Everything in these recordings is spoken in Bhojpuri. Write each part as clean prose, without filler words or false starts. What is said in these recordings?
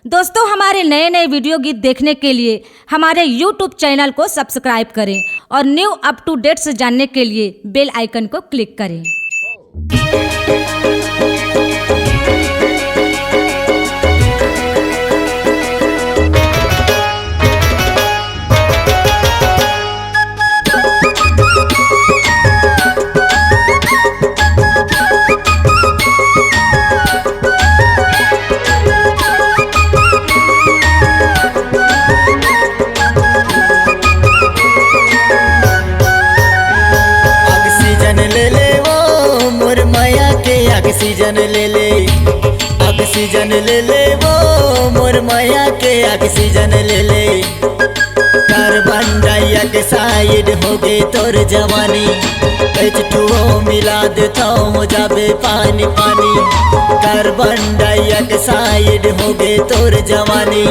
दोस्तों, हमारे नए नए वीडियो गीत देखने के लिए हमारे YouTube चैनल को सब्सक्राइब करें और न्यू अप टू डेट्स जानने के लिए बेल आइकन को क्लिक करें। ऑक्सीजन ले ले वो मोर माया के ऑक्सीजन ले ले। कार्बन डाइऑक्साइड हो गई तोर जवानी, H2O मिला देता हो जाबे पानी पानी। कार्बन डाइऑक्साइड हो गई तोर जवानी,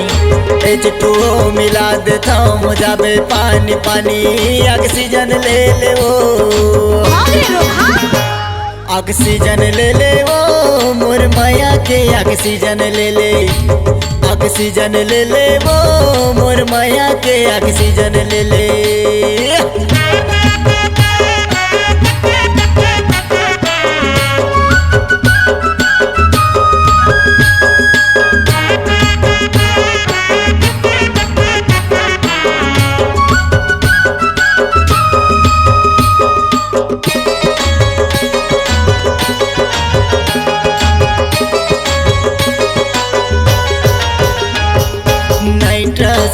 H2O मिला देता हो जाबे पानी पानी। ऑक्सीजन ले ले वो ऑक्सीजन ले ले वो मोर माया के ऑक्सीजन ले ले। ऑक्सीजन ले ले वो मोर माया के ऑक्सीजन ले ले।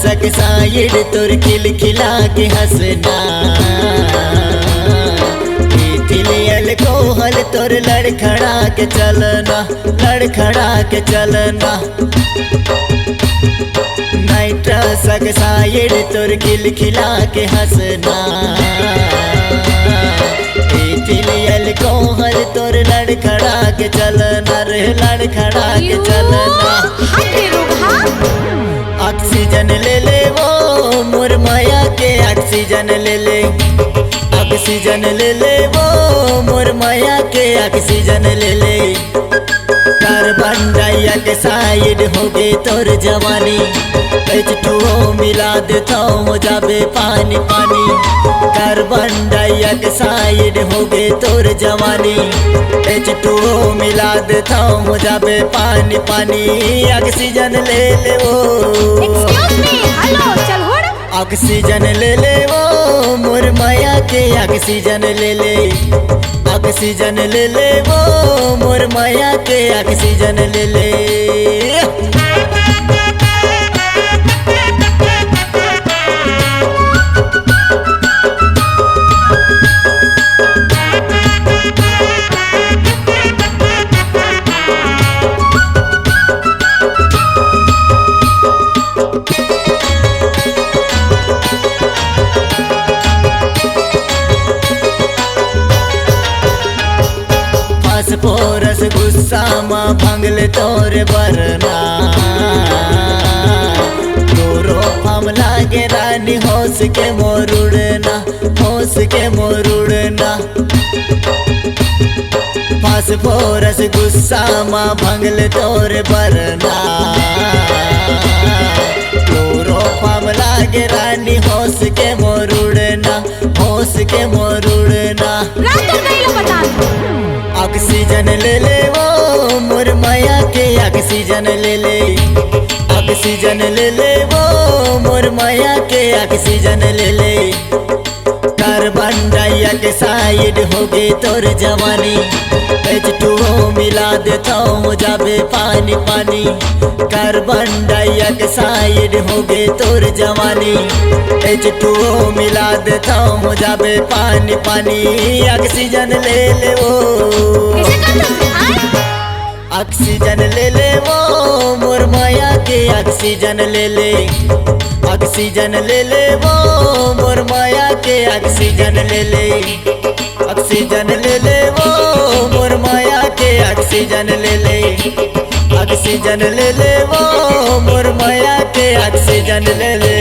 ऑक्साइड तोर खिलखिला के हंसना, इथिलियल कोहल तोर लड़खड़ा के चलना, लड़खड़ा के चलना। नाइट्रस ऑक्साइड तोर खिलखिला के हंसना, इथिलियल कोहल तोर लड़खड़ा के चलना रे, लड़खड़ा के चलना। ऑक्सीजन ले ले वो मोर माया के ऑक्सीजन ले ले। ऑक्सीजन ले ले वो मोर माया के ऑक्सीजन ले ले। कार्बन डाइऑक्साइड हो गई तोर जवानी, H2O मिला देता हो जाबे पानी पानी। कार्बन डाइऑक्साइड हो गई तोर जवानी, H2O मिला देता हो जाबे पानी पानी। ऑक्सीजन ले ले वो ऑक्सीजन ले ले वो मोर माया के ऑक्सीजन ले ले। ऑक्सीजन ले ले वो मोर माया के ऑक्सीजन ले ले। फास्फोरस गुस्सा माँ भंगले तोरे बरना, तोरो हम लागे रानी होश के मोरुड़ना, होश के मोरुड़ना। फास्फोरस गुस्सा माँ भंगले तोरे बरना, तोरो हम लागे रानी होश के मोरुड़ना, होश के मोरुड़ना। ऑक्सीजन ले ले वो मोर माया के ऑक्सीजन ले ले। ऑक्सीजन ले ले वो मोर माया के ऑक्सीजन ले ले। कार्बन डाइऑक्साइड हो गई तोर जवानी, H2O मिला देता हो जाबे पानी पानी। कार्बन डाइऑक्साइड हो गई तोर जवानी, H2O मिला देता हो जाबे पानी पानी। ऑक्सीजन ले ले वो ऑक्सीजन ले ले वो मोर माया के ऑक्सीजन ले ले। ऑक्सीजन ले ले वो मोर माया के ऑक्सीजन ले ले। ऑक्सीजन ले ले वो मोर माया के ऑक्सीजन ले ले। ऑक्सीजन ले ले वो मोर माया के ऑक्सीजन ले ले।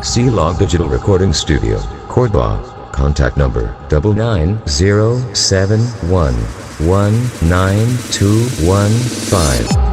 C-Log Digital Recording Studio, Cordoba, Contact number 99071192215.